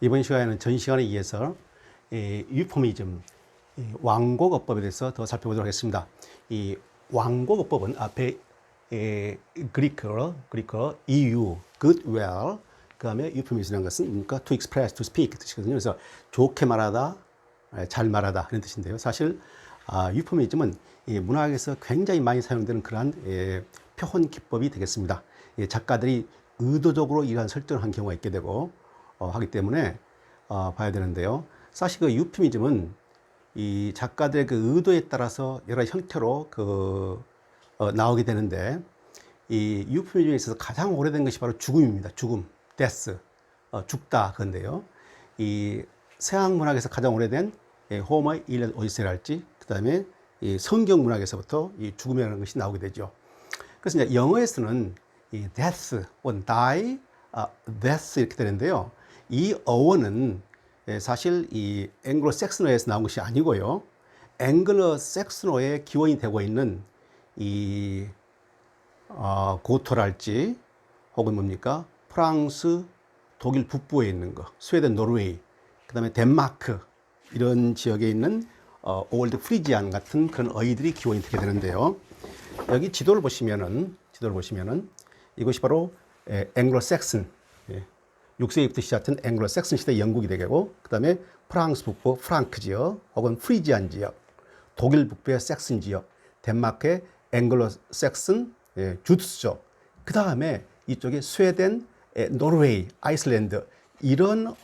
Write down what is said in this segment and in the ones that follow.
이번 시간에는 전 시간에 이어서 유포미즘, 완곡어법에 대해서 더 살펴보도록 하겠습니다. 이 완곡어법은 앞에 그리커, EU, good, well, 그 다음에 유포미즘이라는 것은 뭡니까? To express, to speak 뜻이거든요. 그래서 좋게 말하다, 잘 말하다 이런 뜻인데요. 사실 유포미즘은 문학에서 굉장히 많이 사용되는 그러한 표현 기법이 되겠습니다. 작가들이 의도적으로 이러한 설정을 한 경우가 있게 되고 하기 때문에 봐야 되는데요. 사실 그 유포미즘은 이 작가들의 그 의도에 따라서 여러 형태로 나오게 되는데, 이 유포미즘에 있어서 가장 오래된 것이 바로 죽음입니다. 죽음, death, 죽다 그건데요. 이 서양 문학에서 가장 오래된 호머의 일리아드 오디세이랄지, 그 다음에 이 성경 문학에서부터 이 죽음이라는 것이 나오게 되죠. 그래서 이제 영어에서는 이 death, or die, death 이렇게 되는데요. 이 어원은 사실 이 앵글로 섹스너에서 나온 것이 아니고요. 앵글로 섹스너의 기원이 되고 있는 이 고토랄지 혹은 뭡니까? 프랑스, 독일 북부에 있는 거, 스웨덴, 노르웨이, 그 다음에 덴마크 이런 지역에 있는 올드 프리지안 같은 그런 어휘들이 기원이 되게 되는데요. 여기 지도를 보시면은 이것이 바로 앵글로 섹슨, 6세기부터 시작한 앵글로 섹슨 시대 영국이 되고, 그 다음에 프랑스 북부 프랑크 지역 혹은 프리지안 지역, 독일 북부의 섹슨 지역, 덴마크의 앵글로 섹슨 주트스족, 그 다음에 이쪽에 스웨덴, 노르웨이, 아이슬란드 이런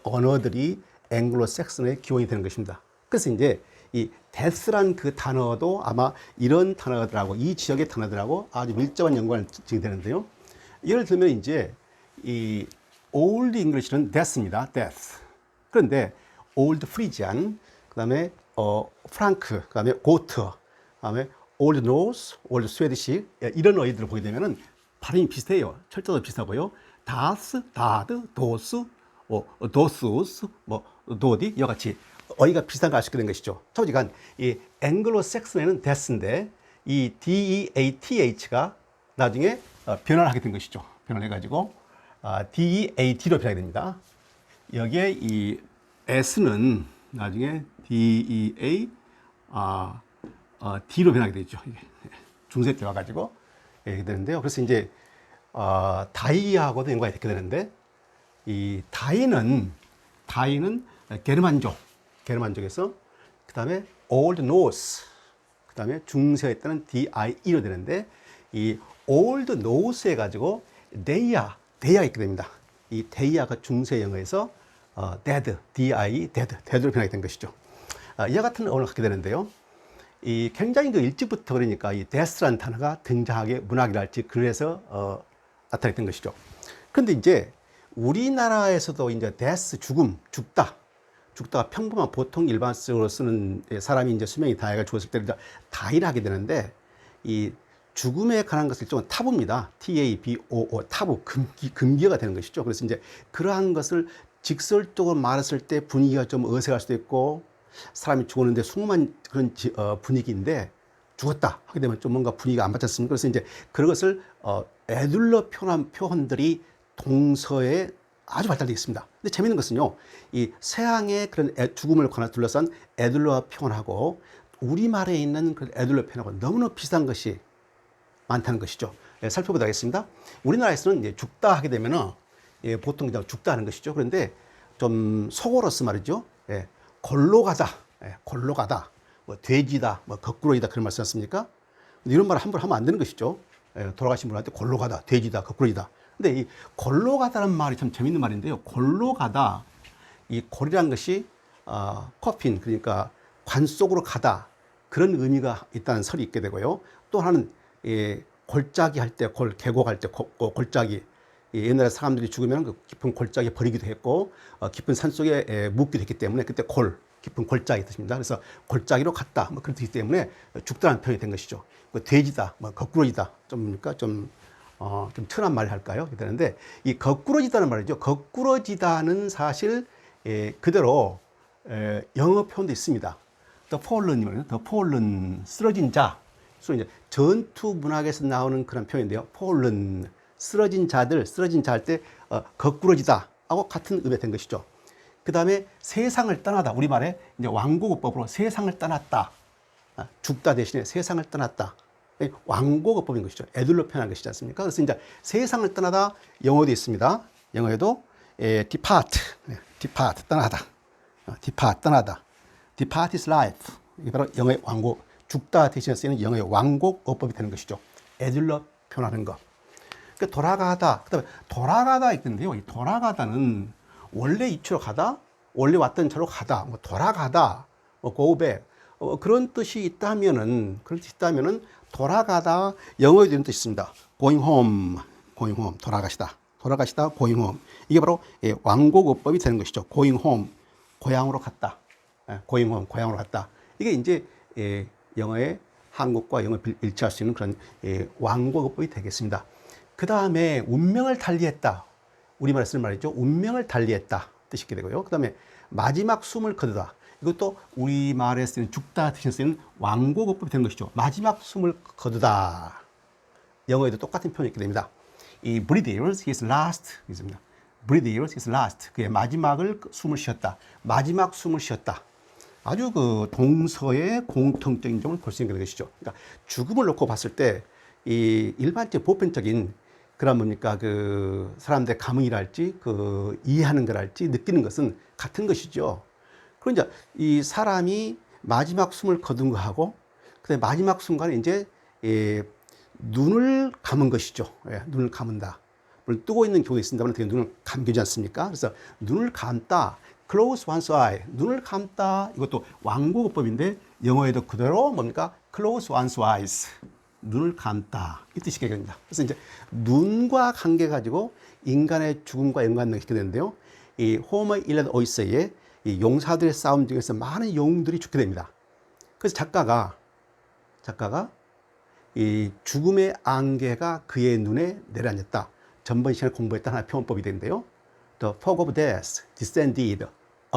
언어들이 앵글로 섹슨의 기원이 되는 것입니다. 그래서 이제 이 데스란 그 단어도 아마 이런 단어들하고 이 지역의 단어들하고 아주 밀접한 연관을 지게 되는데요. 예를 들면 이제 이 올드 잉글리시는 death입니다. death. 그런데 올드 프리지안, 그다음에 프랑크, 그다음에 고트, 그다음에 올드 노스, 올드 스웨디시 이런 어휘들을 보게 되면은 발음이 비슷해요. 철자도 비슷하고요. 다스, 다드, 도스, 도스우스, 도디 이와 같이 어휘가 비슷한 걸 알 수 있게 된 것이죠. 차오지간 이 앵글로 섹슨에는 death인데 이 death가 나중에 변화를 하게 된 것이죠. 변화를 해가지고 deat로 변하게 됩니다. 여기에 이 s는 나중에 dea d로 변하게 되죠. 중세 때 와가지고 이렇게 되는데요. 그래서 이제 다이하고도 연관이 되게 되는데, 이 다이는 게르만족에서 그 다음에 Old Norse, 그 다음에 중세에 있다는 DIE로 되는데, 이 Old Norse 해가지고 데이아가 있게 됩니다. 이 데이아가 중세 영어에서 dead, dead로 변하게 된 것이죠. 이와 같은 어원을 갖게 되는데요. 이 굉장히 일찍부터 그러니까 이 death라는 단어가 등장하게 문학이랄지 그래서 나타나게 된 것이죠. 그런데 이제 우리나라에서도 이제 death, 죽다가 평범한 보통 일반적으로 쓰는 사람이 이제 수명이 다해가 죽었을 때 다이를 하게 되는데, 이 죽음에 관한 것을 일종의 타부입니다. TABOO, 타부, 금기어가 되는 것이죠. 그래서 이제 그러한 것을 직설적으로 말했을 때 분위기가 좀 어색할 수도 있고, 사람이 죽었는데 숭엄한 그런 분위기인데 죽었다 하게 되면 좀 뭔가 분위기가 안 맞았습니까? 그래서 이제 그런 것을 에둘러 표현한 표현들이 동서에 아주 발달되어 있습니다. 근데 재밌는 것은요, 이 서양의 그런 죽음을 둘러싼 에둘러 표현하고 우리말에 있는 그 에둘러 표현하고 너무나 비슷한 것이 많다는 것이죠. 살펴보도록 하겠습니다. 우리나라에서는 이제 죽다 하게 되면은 보통 그냥 죽다 하는 것이죠. 그런데 좀 속어로서 말이죠. 골로 가다, 뭐 돼지다, 뭐 거꾸로이다 그런 말씀 하셨습니까? 이런 말을 함부로 하면 안 되는 것이죠. 돌아가신 분한테 골로 가다, 돼지다, 거꾸로이다. 근데 이 골로 가다는 말이 참 재밌는 말인데요. 골로 가다, 이 골이란 것이 코핀, 그러니까 관 속으로 가다, 그런 의미가 있다는 설이 있게 되고요. 또 하나는 골짜기 할 때, 계곡할 때 골짜기, 옛날에 사람들이 죽으면 그 깊은 골짜기에 버리기도 했고, 깊은 산속에 묻기도 했기 때문에 그때 깊은 골짜기 뜻입니다. 그래서 골짜기로 갔다, 뭐 그런 뜻이기 때문에 죽다라는 표현이 된 것이죠. 돼지다, 뭐 거꾸로지다, 좀 천한 말 할까요? 되는데, 이 거꾸로지다는 말이죠. 거꾸로지다는 사실 그대로 영어 표현도 있습니다. The fallen, 쓰러진 자. 이제 전투 문학에서 나오는 그런 표현인데요. fallen, 쓰러진 자 할 때 거꾸로지다, 하고 같은 의미가 된 것이죠. 그 다음에 세상을 떠나다. 우리말에 이제 완고어법으로 세상을 떠났다. 죽다 대신에 세상을 떠났다. 완고어법인 것이죠. 애들로 표현한 것이지 않습니까? 그래서 이제 세상을 떠나다 영어도 있습니다. 영어에도 depart, depart 떠나다, depart 떠나다, depart is life. 이게 바로 영어의 완고, 죽다 대신에 쓰이는 영어의 완고어법이 되는 것이죠. 애들로 표현하는 것. 그러니까 돌아가다, 그다음에 돌아가다 있던데요. 이 돌아가다는 원래 이치로 가다, 원래 왔던 차로 가다, 뭐 돌아가다, 뭐 go back, 그런 뜻이 있다면은 돌아가다 영어에도 이런 뜻이 있습니다. going home, going home, 돌아가시다, 돌아가시다, going home. 이게 바로 완고어법이 되는 것이죠. going home, 고향으로 갔다, going home, 고향으로 갔다. 이게 이제 영어의 한국과 영어를 일치할 수 있는 그런 완고어법이 되겠습니다. 그 다음에 운명을 달리했다. 우리말에 쓰는 말이죠. 운명을 달리했다 뜻이 있게 되고요. 그 다음에 마지막 숨을 거두다. 이것도 우리말에 쓰는 죽다 뜻이 쓰는 완고어법이 되는 것이죠. 마지막 숨을 거두다. 영어에도 똑같은 표현이 있게 됩니다. 이 breathe his last 있습니다. breathe his last. 그의 마지막을 숨을 쉬었다. 마지막 숨을 쉬었다. 아주 그 동서의 공통적인 점을 볼 수 있는 것이죠. 그러니까 죽음을 놓고 봤을 때 이 일반적 보편적인 그런 뭡니까 그 사람들의 감흥이랄지 그 이해하는 거랄지 느끼는 것은 같은 것이죠. 그러니까 이 사람이 마지막 숨을 거둔 거하고 그다음에 마지막 순간에 이제 눈을 감은 것이죠. 눈을 감은다. 물론 뜨고 있는 경우도 있습니다만 되게 눈을 감기지 않습니까? 그래서 눈을 감다. close one's eye. 눈을 감다. 이것도 완고어법인데 영어에도 그대로 뭡니까? close one's eyes. 눈을 감다. 이 뜻이 되겠습니다. 그래서 이제 눈과 관계 가지고 인간의 죽음과 연관을 있게 되는데요. 이 호머 일리아드 오디세이의 이 용사들의 싸움 중에서 많은 영웅들이 죽게 됩니다. 그래서 작가가 이 죽음의 안개가 그의 눈에 내려앉았다. 전번 시간에 공부했던 하나의 표현법이 되는데요. The fog of death descended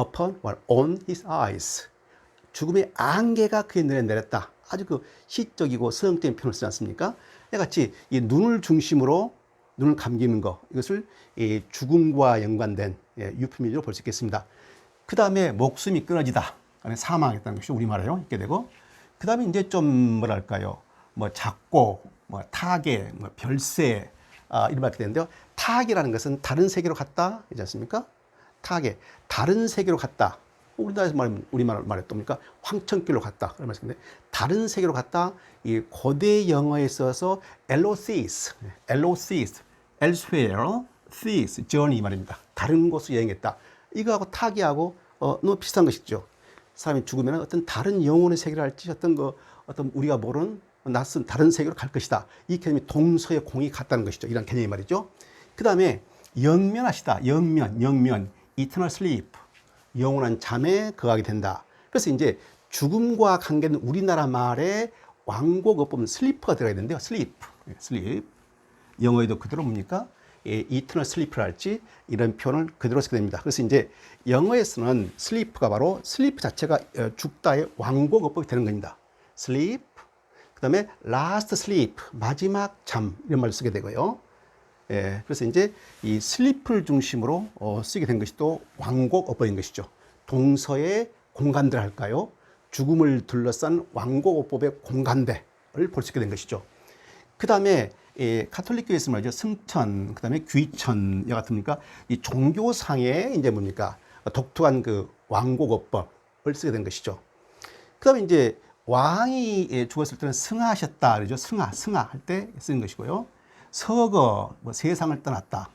upon or on his eyes. 죽음의 안개가 그의 눈에 내렸다. 아주 그 시적이고 서형적인 표현을 쓰지 않습니까? 같이 이 눈을 중심으로 눈을 감기는 것, 이것을 이 죽음과 연관된 유프미즈로 볼 수 있겠습니다. 그 다음에 목숨이 끊어지다. 사망했다는 것이 우리말에요. 있게 되고. 그 다음에 이제 좀 뭐랄까요. 뭐 작고, 뭐 타계, 뭐 별세, 이런 말이 되는데요. 타계라는 것은 다른 세계로 갔다. 그렇지 않습니까? 타계. 다른 세계로 갔다. 우리나라에서 우리말 말에 뭡니까? 황천길로 갔다. 그런 말씀인데, 다른 세계로 갔다. 이 고대 영어에 있어서 ellotheis, elsewhere, theis, journey 말입니다. 다른 곳으로 여행했다. 이거하고 타기하고 너무 비슷한 것이죠. 사람이 죽으면 어떤 다른 영혼의 세계를 할지 어떤 우리가 모르는 낯선 다른 세계로 갈 것이다. 이 개념이 동서의 공이 같다는 것이죠. 이런 개념이 말이죠. 그 다음에 영면하시다. 영면, eternal sleep. 영원한 잠에 거하게 된다. 그래서 이제 죽음과 관계는 우리나라 말에 완고어법은 슬리프가 들어가야 되는데요. 슬립. 영어에도 그대로 뭡니까? eternal sleep를 할지 이런 표현을 그대로 쓰게 됩니다. 그래서 이제 영어에서는 슬리프가 바로 슬리프 자체가 죽다의 완고어법이 되는 겁니다. sleep, 그 다음에 last sleep, 마지막 잠 이런 말을 쓰게 되고요. 그래서 이제 이 슬리프를 중심으로 쓰게 된 것이 또 완고어법인 것이죠. 동서의 공간들 할까요? 죽음을 둘러싼 완고어법의 공간대를 볼 수 있게 된 것이죠. 그 다음에 가톨릭교에서 말이죠. 승천, 그 다음에 귀천, 같으니까 이 종교상의 이제 뭡니까? 독특한 그 완고어법을 쓰게 된 것이죠. 그 다음에 이제 왕이 죽었을 때는 승하하셨다. 그러죠. 승하할 때 쓰는 것이고요. 서거, 뭐 세상을 떠났다.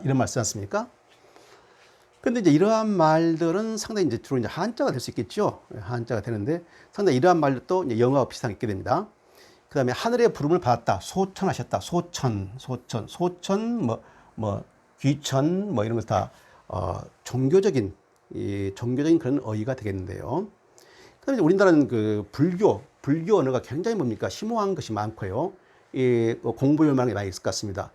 이런 말 쓰지 않습니까? 근데 이제 이러한 말들은 상당히 이제 주로 이제 한자가 될 수 있겠죠. 한자가 되는데 상당히 이러한 말도 이제 영어와 비슷하게 있게 됩니다. 그 다음에 하늘의 부름을 받았다. 소천하셨다. 소천, 귀천, 뭐 이런 것 다, 종교적인 그런 어휘가 되겠는데요. 그 다음에 우리나라는 그 불교 언어가 굉장히 뭡니까? 심오한 것이 많고요. 공부할 만한 게 많이 있을 것 같습니다.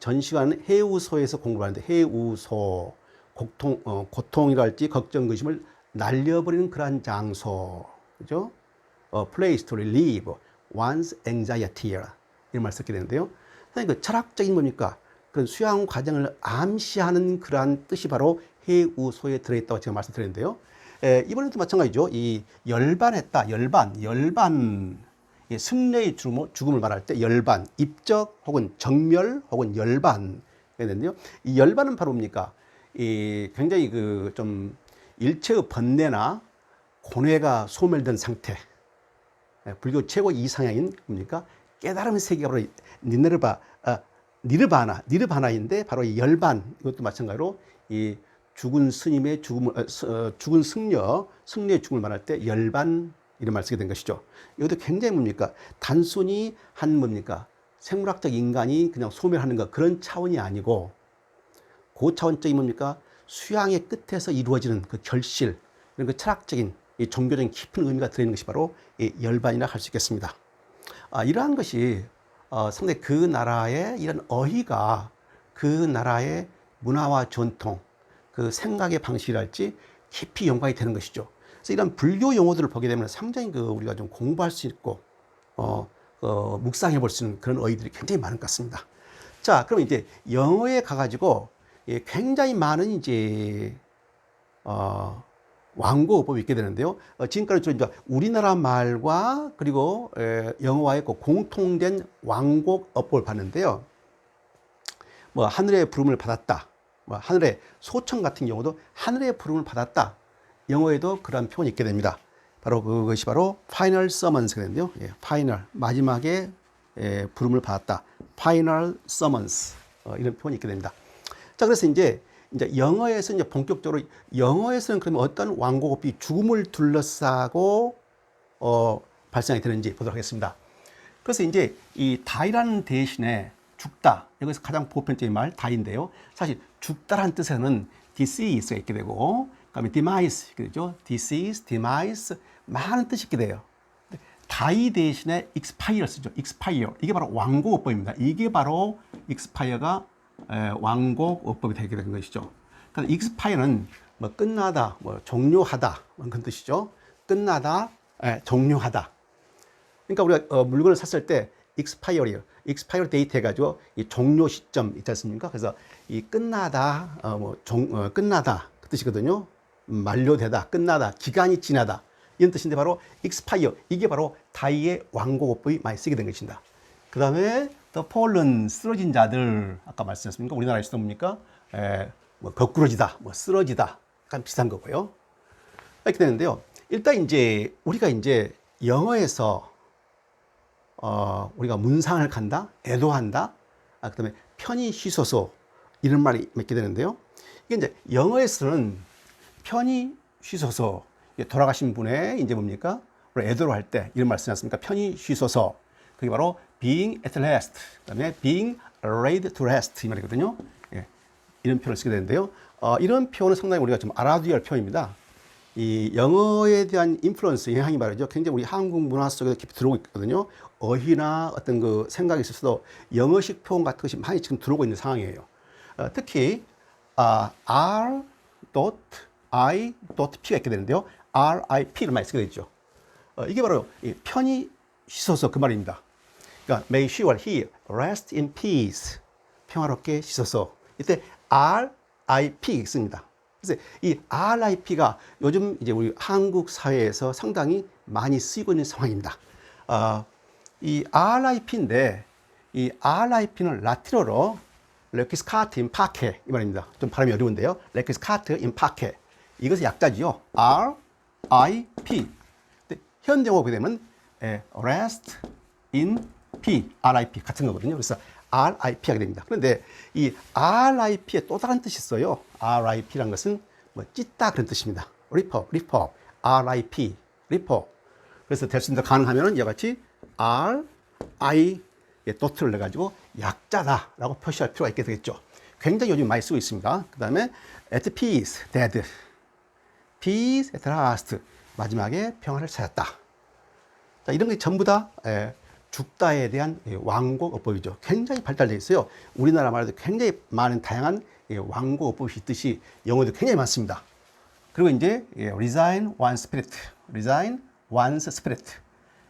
전 시간 해우소에서 공부를 하는데 해우소, 고통이랄지 걱정, 근심을 날려버리는 그러한 장소, 그죠? place to relieve one's anxiety 이런 말 쓰게 되는데요. 그 철학적인 뭡니까? 그런 수양 과정을 암시하는 그러한 뜻이 바로 해우소에 들어있다고 제가 말씀드렸는데요. 이번에도 마찬가지죠. 이 열반했다, 열반, 승려의 죽음을 말할 때 열반, 입적 혹은 정멸 혹은 열반 했는데요. 이 열반은 바로 뭡니까? 이 굉장히 그 좀 일체의 번뇌나 고뇌가 소멸된 상태. 불교 최고 이상향인 뭡니까? 깨달음의 세계가 바로 니르바나인데 바로 이 열반, 이것도 마찬가지로 이 죽은 스님의 죽음을, 죽은 승려의 죽음을 말할 때 열반 이런 말 쓰게 된 것이죠. 이것도 굉장히 뭡니까? 단순히 한 뭡니까? 생물학적 인간이 그냥 소멸하는 것, 그런 차원이 아니고 고차원적인 뭡니까? 수양의 끝에서 이루어지는 그 결실, 이런 그 철학적인 이 종교적인 깊은 의미가 들어있는 것이 바로 이 열반이라 할 수 있겠습니다. 이러한 것이 상당히 그 나라의 이런 어휘가 그 나라의 문화와 전통, 그 생각의 방식이랄지 깊이 연관이 되는 것이죠. 그래서 이런 불교 용어들을 보게 되면 상당히 그 우리가 좀 공부할 수 있고 묵상해 볼 수 있는 그런 어휘들이 굉장히 많은 것 같습니다. 자, 그럼 이제 영어에 가가지고 굉장히 많은 이제 완고어법이 있게 되는데요. 지금까지 주로 이제 우리나라 말과 그리고 영어와의 그 공통된 완곡어법을 봤는데요. 뭐 하늘의 부름을 받았다. 뭐 하늘의 소청 같은 경우도 하늘의 부름을 받았다. 영어에도 그런 표현이 있게 됩니다. 바로 그것이 바로 final summon스가 되는데요. final 마지막에 부름을 받았다. final summons 이런 표현이 있게 됩니다. 자, 그래서 이제 영어에서 이제 본격적으로 영어에서는 그러면 어떤 완곡어법이 죽음을 둘러싸고 발생이 되는지 보도록 하겠습니다. 그래서 이제 이 die라는 대신에 죽다, 여기서 가장 보편적인 말 die인데요. 사실 죽다라는 뜻에는 decease가 있게 되고, 그다음에 demise 있게 되죠. disease, demise 많은 뜻이 있게 돼요. die 대신에 expire 쓰죠. expire, 이게 바로 완곡어법입니다. 이게 바로 expire가 완곡어법이 되게 된 것이죠. 그래서 expire는 뭐 끝나다, 뭐 종료하다 그런 뜻이죠. 끝나다, 종료하다. 그러니까 우리가 물건을 샀을 때 expire date 해가지고 이 종료 시점 있지 않습니까? 그래서 이 끝나다, 끝나다 그 뜻이거든요. 만료되다, 끝나다, 기간이 지나다 이런 뜻인데 바로 expire, 이게 바로 die의 완곡어법이 많이 쓰게 된 것입니다. 그 다음에 the fallen, 쓰러진 자들, 아까 말씀하셨습니까? 우리나라에서도 뭡니까? 뭐 거꾸러지다, 뭐 쓰러지다, 약간 비슷한 거고요. 이렇게 되는데요. 일단 이제 우리가 이제 영어에서 우리가 문상을 간다, 애도한다, 그다음에 편히 쉬소서 이런 말이 맺게 되는데요. 이게 이제 영어에서는 편히 쉬소서, 돌아가신 분의 이제 뭡니까? 애도를 할 때 이런 말 쓰지 않습니까? 편히 쉬소서. 그게 바로 being at rest, 그다음에 being laid to rest 이 말이거든요. 이런 표현을 쓰게 되는데요. 이런 표현은 상당히 우리가 좀 알아둬야 할 표현입니다. 이 영어에 대한 인플루언스, 영향이 말이죠. 굉장히 우리 한국 문화 속에 깊이 들어오고 있거든요. 어휘나 어떤 그 생각이 있어서도 영어식 표현 같은 것이 많이 지금 들어오고 있는 상황이에요. 특히 R.I.P가 있게 되는데요. R.I.P를 많이 쓰게 되죠. 이게 바로 편히 쉬소서 그 말입니다. 그러니까 may she or he rest in peace, 평화롭게 쉬소서. 이때 R.I.P 있습니다. 그래서 이 RIP가 요즘 이제 우리 한국 사회에서 상당히 많이 쓰이고 있는 상황입니다. 이 RIP인데 이 RIP는 라틴어로 레퀴스카트 인 파케 이 말입니다. 좀 발음이 어려운데요. 레퀴스카트 인 파케, 이것의 약자지요. RIP. 현대어가 보게 되면 rest in P, RIP 같은 거거든요. 그래서 RIP 하게 됩니다. 그런데 이 RIP에 또 다른 뜻이 있어요. RIP라는 것은 뭐 찢다 그런 뜻입니다. rip up, RIP, rip up. 그래서 될 수 있는 가능하면 이와 같이 RI에 도트를 내가지고 약자다라고 표시할 필요가 있게 되겠죠. 굉장히 요즘 많이 쓰고 있습니다. 그 다음에 at peace, dead, peace at last, 마지막에 평화를 찾았다. 자, 이런 게 전부 다 죽다에 대한 완곡어법이죠. 굉장히 발달되어 있어요. 우리나라 말에도 굉장히 많은 다양한 완곡어법이 있듯이 영어도 굉장히 많습니다. 그리고 이제 resign one's spirit, resign one's spirit.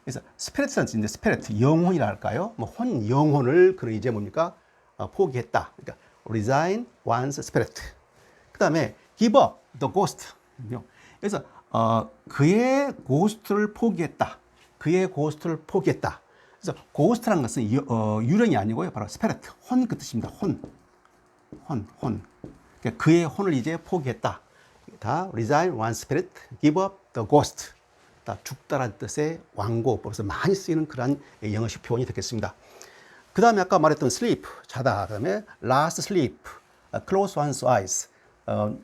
그래서 spirit는 이제 spirit, 영혼이라 할까요? 뭐 영혼을 그런 이제 뭡니까? 포기했다. 그러니까 resign one's spirit. 그 다음에 give up the ghost. 그래서 그의 고스트를 포기했다. 그의 고스트를 포기했다. 그래서 고스트라는 것은 유령이 아니고요. 바로 스피릿, 혼 그 뜻입니다. 혼. 그러니까 그의 혼을 이제 포기했다. 다 resign one's spirit, give up the ghost. 다 죽다란 뜻의 완고법에서 많이 쓰이는 그러한 영어식 표현이 되겠습니다. 그 다음에 아까 말했던 sleep, 자다. 그 다음에 last sleep, close one's eyes,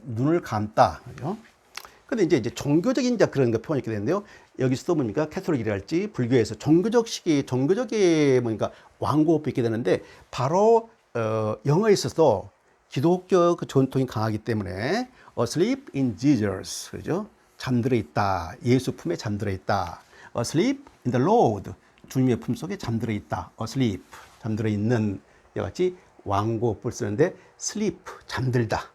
눈을 감다. 그죠? 근데 이제 종교적인 그런 표현이 있게 되는데요. 여기서도 뭡니까? 캐톨릭이랄지 불교에서 종교적인 뭡니까? 완고법이 있게 되는데, 바로, 영어에 있어서 기독교 그 전통이 강하기 때문에, asleep in Jesus. 그죠? 잠들어 있다. 예수 품에 잠들어 있다. asleep in the Lord. 주님의 품 속에 잠들어 있다. asleep. 잠들어 있는 이와 같이 완고법을 쓰는데 sleep. 잠들다.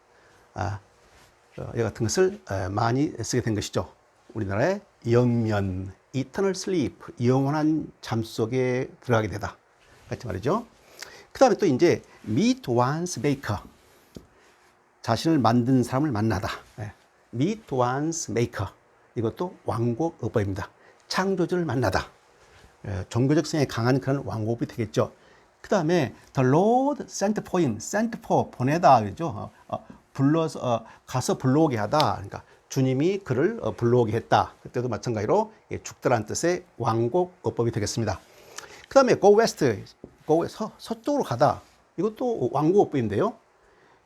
이 같은 것을 많이 쓰게 된 것이죠. 우리나라의 영면, eternal sleep, 영원한 잠 속에 들어가게 되다. 같이 말이죠. 그 다음에 또 이제 meet one's maker. 자신을 만든 사람을 만나다. meet one's maker. 이것도 완고어법입니다. 창조주를 만나다. 종교적 성향이 강한 그런 완고어법이 되겠죠. 그 다음에 the Lord sent for him. sent for, 보내다. 그죠? 불러서, 가서 불러오게 하다. 그러니까 주님이 그를 불러오게 했다. 그때도 마찬가지로 죽다라는 뜻의 완고어법이 되겠습니다. 그 다음에 go west, 서쪽으로 가다. 이것도 완고어법인데요.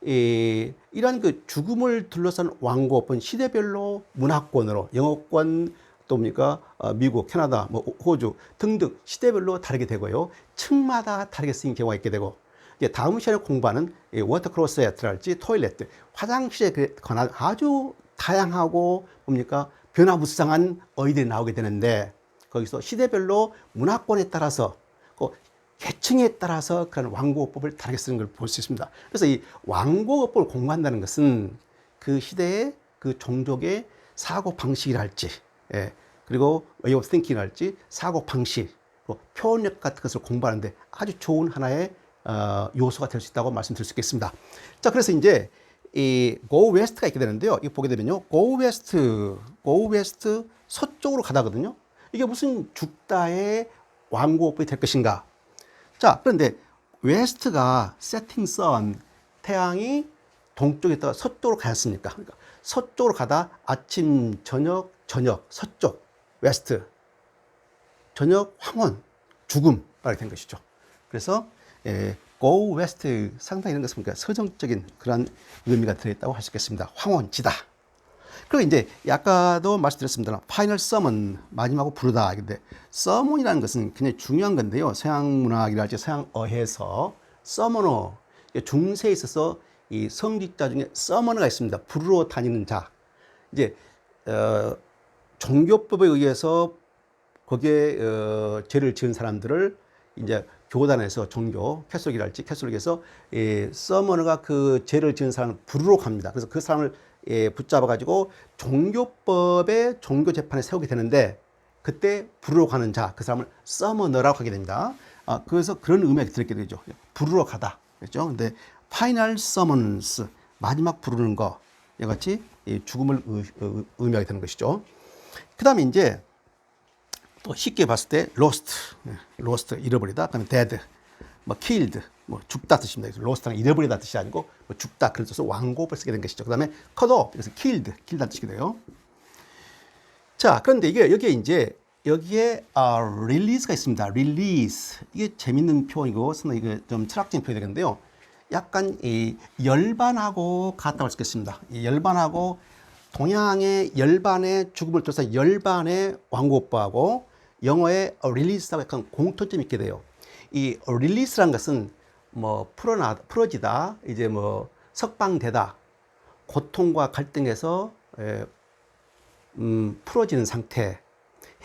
이러한 그 죽음을 둘러싼 완고어법은 시대별로 문화권으로, 영어권, 또 뭡니까? 미국, 캐나다, 호주 등등 시대별로 다르게 되고요. 층마다 다르게 쓰인 경우가 있게 되고, 다음 시간에 공부하는 워터클로셋랄지 토일렛, 화장실에 관한 아주 다양하고 뭡니까? 변화무쌍한 어휘들이 나오게 되는데, 거기서 시대별로 문화권에 따라서 계층에 따라서 그런 완고어법을 다르게 쓰는 걸 볼 수 있습니다. 그래서 이 완고어법을 공부한다는 것은 그 시대의 그 종족의 사고 방식이랄지, 그리고 way of thinking이랄지 사고 방식, 표현력 같은 것을 공부하는데 아주 좋은 하나의 요소가 될 수 있다고 말씀드릴 수 있겠습니다. 자, 그래서 이제 이 go west가 있게 되는데요. 이거 보게 되면요, go west 서쪽으로 가다거든요. 이게 무슨 죽다의 완고어법이 될 것인가? 자, 그런데 웨스트가 setting sun, 태양이 동쪽에 있다가 서쪽으로 가지 않습니까? 그러니까 서쪽으로 가다 아침, 저녁, 서쪽, 웨스트, 저녁, 황혼, 죽음, 이렇게 된 것이죠. 그래서 go west 상당히 이런 것은 서정적인 그런 의미가 들어있다고 할 수 있겠습니다. 황혼지다. 그리고 이제 아까도 말씀드렸습니다. 파이널 서먼, 마지막으로 부르다. 근데 서먼이라는 것은 굉장히 중요한 건데요. 서양 문학이랄지 서양 어해에서 서머너, 중세에 있어서 이 성직자 중에 서머너가 있습니다. 부르러 다니는 자. 이제 종교법에 의해서 거기에 죄를 지은 사람들을 이제 교단에서 종교, 캐톨릭에서 서머너가 그 죄를 지은 사람을 부르러 갑니다. 그래서 그 사람을 붙잡아가지고 종교법의 종교재판에 세우게 되는데, 그때 부르러 가는 자, 그 사람을 서머너라고 하게 됩니다. 그래서 그런 의미가 들게 되죠. 부르러 가다. 그렇죠? 근데 파이널 서먼스, 마지막 부르는 거, 이같이 죽음을 의미하게 되는 것이죠. 그 다음에 이제 또 쉽게 봤을 때 lost, 잃어버리다. 그다음에 dead, killed, 죽다 뜻입니다. 로스트는 잃어버리다 뜻이 아니고 죽다, 그런 뜻으로 완고법을 쓰게 된 것이죠. 그 다음에 cut off, 그래서 killed 뜻이 돼요. 자, 그런데 여기에 release가 있습니다. release, 이게 재밌는 표현이고 상당히 이게 좀 철학적인 표현이 되겠는데요. 약간 열반하고 같다고 할 수 있겠습니다. 열반하고 동양의 열반의 죽음을 쫓아 열반의 완고법하고 영어의 release하고 약간 공통점이 있게 돼요. 이 release라는 것은 풀어지다, 이제 석방되다, 고통과 갈등에서 풀어지는 상태,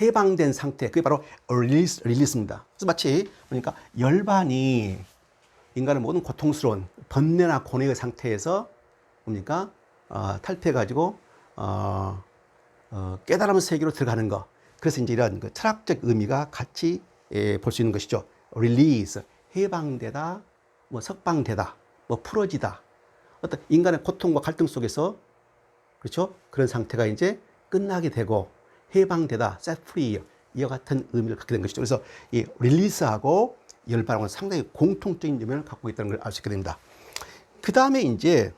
해방된 상태, 그게 바로 release입니다. 그래서 마치 그러니까 열반이 인간의 모든 고통스러운 번뇌나 고뇌의 상태에서 뭡니까 탈피해가지고 깨달음 세계로 들어가는 것. 그래서 이제 이런 그 철학적 의미가 같이 볼 수 있는 것이죠. release, 해방되다, 뭐 석방되다, 뭐 풀어지다, 어떤 인간의 고통과 갈등 속에서 그렇죠? 그런 상태가 이제 끝나게 되고 해방되다, set free 이와 같은 의미를 갖게 된 것이죠. 그래서 이 릴리스하고 열반하고는 상당히 공통적인 의미를 갖고 있다는 걸 알 수 있게 됩니다. 그 다음에 이제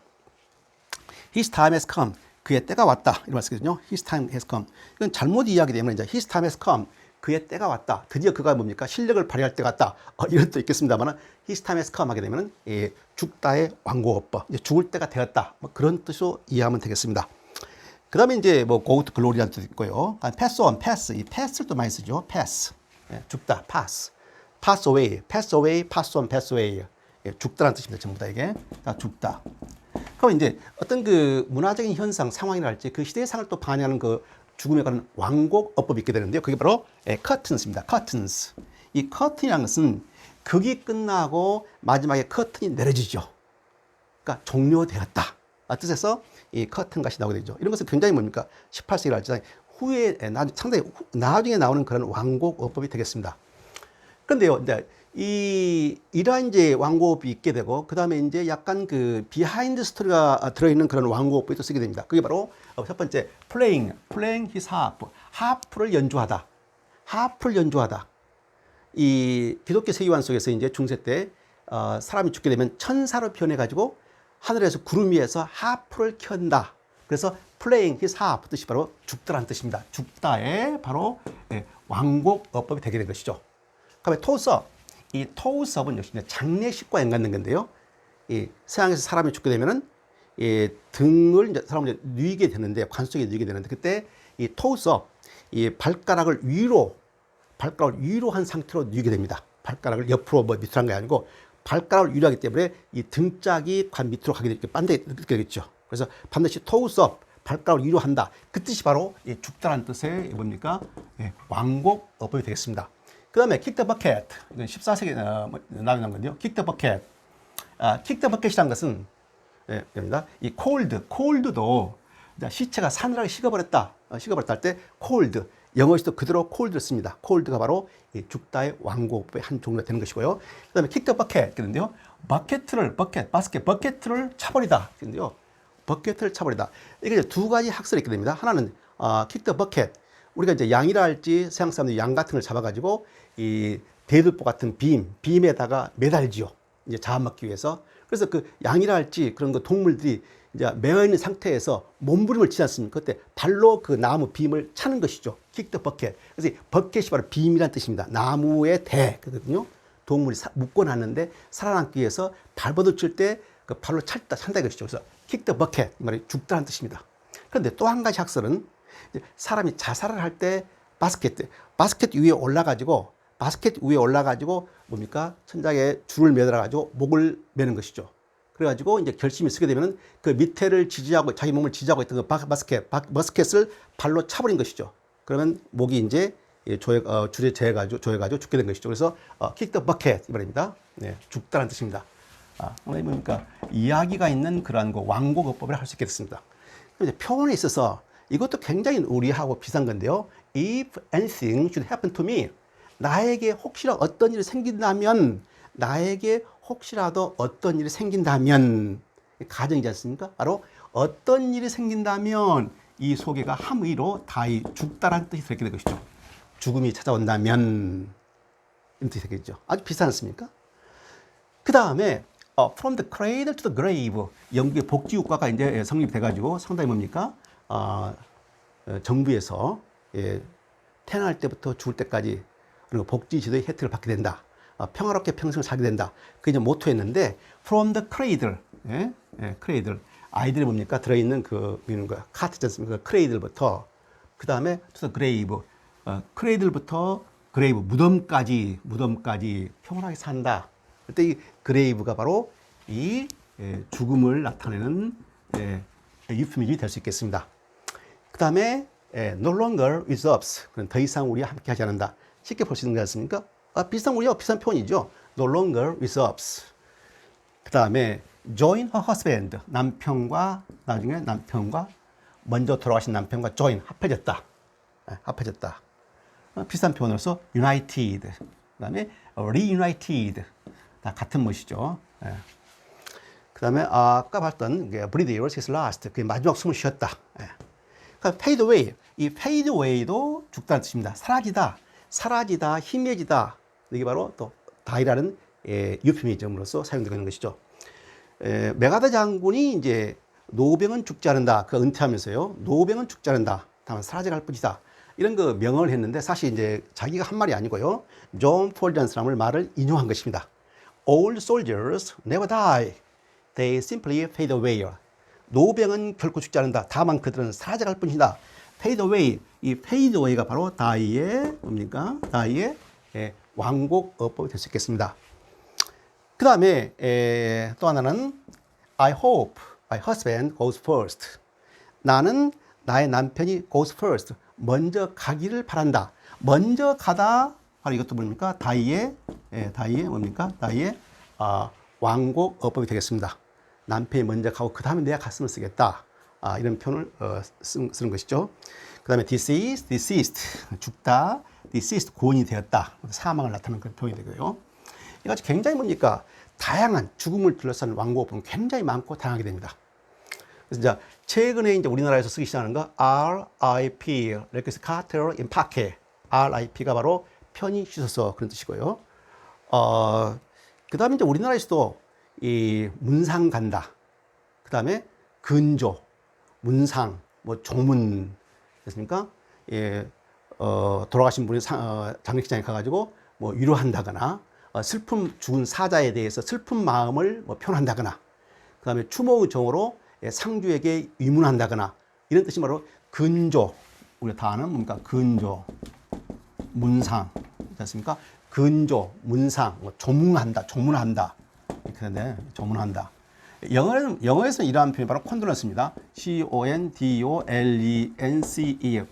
his time has come, 그의 때가 왔다 이런 말씀이거든요. his time has come. 이건 잘못 이야기되면 이제 his time has come, 그의 때가 왔다. 드디어 그가 뭡니까? 실력을 발휘할 때가 왔다. 이런 뜻도 있겠습니다만 his time has come 하게 되면 죽다의 완고어법, 이제 죽을 때가 되었다. 뭐 그런 뜻으로 이해하면 되겠습니다. 그 다음에 이제 뭐 go to glory라는 뜻도 있고요. pass on, pass. 이 pass를 또 많이 쓰죠. pass. 죽다, pass. pass away, pass away, pass on, pass away. 죽다라는 뜻입니다. 전부 다 이게. 죽다. 그럼 이제 어떤 그 문화적인 현상, 상황이랄지 그 시대의 상을 또 반영하는 그 죽음에 관한 완곡어법이 있게 되는데요. 그게 바로 curtains입니다. curtains. 이 curtain이라는 것은 극이 끝나고 마지막에 커튼이 내려지죠. 그러니까 종료되었다. 뜻에서 이 커튼 같이 나오게 되죠. 이런 것은 굉장히 뭡니까? 18세기랄지 후에 상당히 나중에 나오는 그런 완곡어법이 되겠습니다. 그런데요, 이제 이러한 이제 완곡어법이 있게 되고, 그 다음에 이제 약간 그 비하인드 스토리가 들어있는 그런 완곡어법이 또 쓰게 됩니다. 그게 바로 첫 번째, playing his harp. 하프를 연주하다. 하프를 연주하다. 이 기독교 세계관 속에서 이제 중세 때 사람이 죽게 되면 천사로 변해가지고 하늘에서 구름 위에서 하프를 켠다. 그래서 playing his harp 뜻이 바로 죽다라는 뜻입니다. 죽다의 바로 완곡어법이 되게 된 것이죠. 그다음에 toss-up. 이 toss-up은 역시 장례식과 연관된 건데요. 이 서양에서 사람이 죽게 되면은 등을 이제 사람을 이제 누이게 되는데, 관 속에 누이게 되는데, 그때 이 toss-up, 이 발가락을 위로 한 상태로 누이게 됩니다. 발가락을 옆으로 뭐 밑으로 한 게 아니고 발가락을 위로 하기 때문에 이 등짝이 관 밑으로 가게 되게 반대 느끼게 되겠죠. 그래서 반드시 toss-up, 발가락을 위로 한다. 그 뜻이 바로 죽다라는 뜻의 뭡니까? 완곡어법이 되겠습니다. 그 다음에 kick the bucket. 이건 14세기에 나온 건데요. kick the bucket. kick the bucket이라는 것은 이 cold도 시체가 사늘하게 식어버렸다 할 때 cold, 영어에서도 그대로 cold를 씁니다. cold가 바로 죽다의 완곡어법의 한 종류가 되는 것이고요. 그 다음에 kick the bucket 그런데요, 버켓을 차버리다 그런데요, 버켓을 차버리다. 이게 두 가지 학설이 있게 됩니다. 하나는 kick the bucket, 우리가 이제 양이라 할지 서양 사람들이 양 같은 걸 잡아가지고 이 대들보 같은 빔에다가 매달지요. 이제 잡아먹기 위해서. 그래서 그 양이라 할지 그런 거 동물들이 이제 매어 있는 상태에서 몸부림을 치지 않습니까? 그때 발로 그 나무 빔을 차는 것이죠. kick the bucket. 그래서 버켓이 바로 빔이라는 뜻입니다. 나무의 대거든요. 동물이 묶어놨는데 살아남기 위해서 발버둥 칠 때 그 발로 찬다 이것이죠. 그래서 kick the bucket, 이 말이 죽다는 뜻입니다. 그런데 또 한 가지 학설은 사람이 자살을 할 때 바스켓 위에 올라가지고 뭡니까? 천장에 줄을 매달아가지고 목을 매는 것이죠. 그래가지고 이제 결심이 쓰게 되면은 그 밑에를 지지하고 자기 몸을 지지하고 있던 그 바스켓을 발로 차버린 것이죠. 그러면 목이 이제 줄에 조여가지고 죽게 된 것이죠. 그래서 kick the bucket 이 말입니다. 죽다라는 뜻입니다. 뭡니까? 이야기가 있는 그러한 거 완곡어법을 할 수 있게 됐습니다. 이제 표현에 있어서 이것도 굉장히 우리하고 비슷한 건데요. If anything should happen to me, 나에게 혹시라도 어떤 일이 생긴다면, 가정이지 않습니까? 바로 어떤 일이 생긴다면 이 소개가 함의로 다이 죽다라는 뜻이 들게 된 것이죠. 죽음이 찾아온다면 이런 뜻이 되겠죠. 아주 비슷하지 않습니까? 그 다음에 from the cradle to the grave, 영국의 복지국가가 이제 성립돼가지고 상당히 뭡니까? 정부에서 태어날 때부터 죽을 때까지 그리고 복지 지도의 혜택을 받게 된다. 평화롭게 평생을 살게 된다. 그게 이제 모토였는데, from the cradle, cradle. 아이들이 뭡니까? 들어있는 카트지 않습니까? cradle부터, 그 다음에 to the grave, cradle부터 grave, 무덤까지 평온하게 산다. 그때 이 grave가 바로 이 죽음을 나타내는 유프미즘이 될 수 있겠습니다. 그 다음에 no longer with us, 더 이상 우리와 함께 하지 않는다. 쉽게 볼 수 있는 거 않습니까? 비슷한 표현이죠. No longer with us. 그 다음에 join her husband, 나중에 남편과 먼저 돌아가신 남편과 join, 합해졌다. 비슷한 표현으로서 united, 그 다음에 reunited, 다 같은 것이죠. 예. 그 다음에 아까 봤던 breathe yours is last. 그게 마지막 숨을 쉬었다. 예. 그러니까 fade away. 이 fade away도 죽다는 뜻입니다. 사라지다, 사라지다, 희미해지다. 이게 바로 또 die라는 유피미즘으로서 사용되고 있는 것이죠. 메가더 장군이 이제 노병은 죽지 않는다. 그 은퇴하면서요. 노병은 죽지 않는다. 다만 사라져갈 뿐이다. 이런 그 명언을 했는데 사실 이제 자기가 한 말이 아니고요. 존 폴이라는 사람을 말을 인용한 것입니다. Old soldiers never die. They simply fade away. 노병은 결코 죽지 않는다. 다만 그들은 사라져갈 뿐이다. fade away. 이 fade away가 바로 die의 뭡니까? die의 완곡어법이 될 수 있겠습니다. 그 다음에 또 하나는 I hope my husband goes first. 나는 나의 남편이 goes first. 먼저 가기를 바란다. 먼저 가다. 바로 이것도 뭡니까? die의 뭡니까? die의 완곡어법이 되겠습니다. 남편이 먼저 가고 그 다음에 내가 갔으면 쓰겠다. 이런 표현을 쓰는 것이죠. 그 다음에 deceased, 죽다. deceased, 고온이 되었다. 사망을 나타내는 그런 표현이 되고요. 이같이 굉장히 뭡니까? 다양한 죽음을 둘러싼 완곡어법은 굉장히 많고 다양하게 됩니다. 그래서 이제 최근에 이제 우리나라에서 쓰기 시작하는 거 RIP, 레크스 카테로 임파케. RIP가 바로 편히 씻어서 그런 뜻이고요. 그 다음에 이제 우리나라에서도 이 문상 간다. 그 다음에 근조, 문상, 뭐 조문, 됐습니까? 돌아가신 분이 장례식장에 가가지고 뭐 위로한다거나, 슬픔 죽은 사자에 대해서 슬픈 마음을 뭐 표현한다거나, 그 다음에 추모의정으로 상주에게 위문한다거나, 이런 뜻이 바로 근조. 우리가 다 아는 뭡니까? 근조, 문상, 됐습니까? 근조, 문상, 뭐 조문한다, 조문한다. 이렇게 하는데, 조문한다. 영어에서는 이러한 표현이 바로 condolence입니다. C-O-N-D-O-L-E-N-C-E,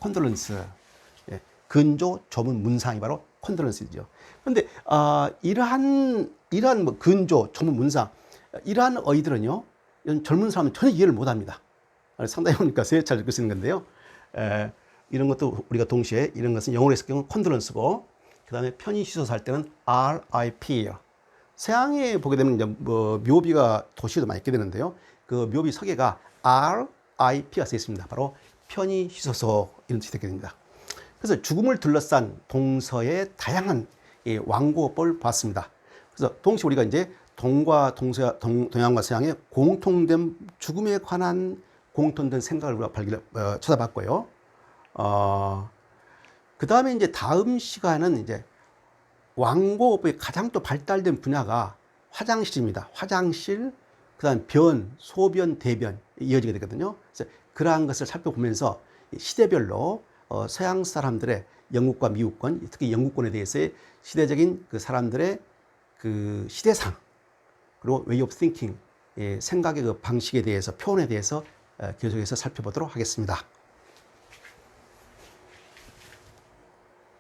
condolences. 근조, 조문, 문상이 바로 condolence죠. 그런데 이러한 뭐 근조, 조문, 문상, 이러한 어휘들은요, 젊은 사람은 전혀 이해를 못합니다. 상당히 보니까 세차를 읽고 쓰는 건데요. 이런 것도 우리가 동시에 이런 것은 영어로 했을 경우 condolence고, 그 다음에 편히 씻어서 할 때는 RIP예요. 서양에 보게 되면 이제 뭐 묘비가 도시에도 많이 있게 되는데요. 그 묘비 서계가 RIP가 쓰여 있습니다. 바로 편히 씻어서 이런 뜻이 되게 됩니다. 그래서 죽음을 둘러싼 동서의 다양한 완곡어법을 봤습니다. 그래서 동시에 우리가 이제 동양과 서양의 공통된 죽음에 관한 공통된 생각을 우리가 쳐다봤고요. 그 다음에 이제 다음 시간은 이제 완곡어법이 가장 또 발달된 분야가 화장실입니다. 화장실, 그 다음 변, 소변, 대변 이어지게 되거든요. 그래서 그러한 것을 살펴보면서 시대별로 서양 사람들의 영국과 미국권, 특히 영국권에 대해서의 시대적인 그 사람들의 그 시대상, 그리고 way of thinking, 생각의 그 방식에 대해서, 표현에 대해서 계속해서 살펴보도록 하겠습니다.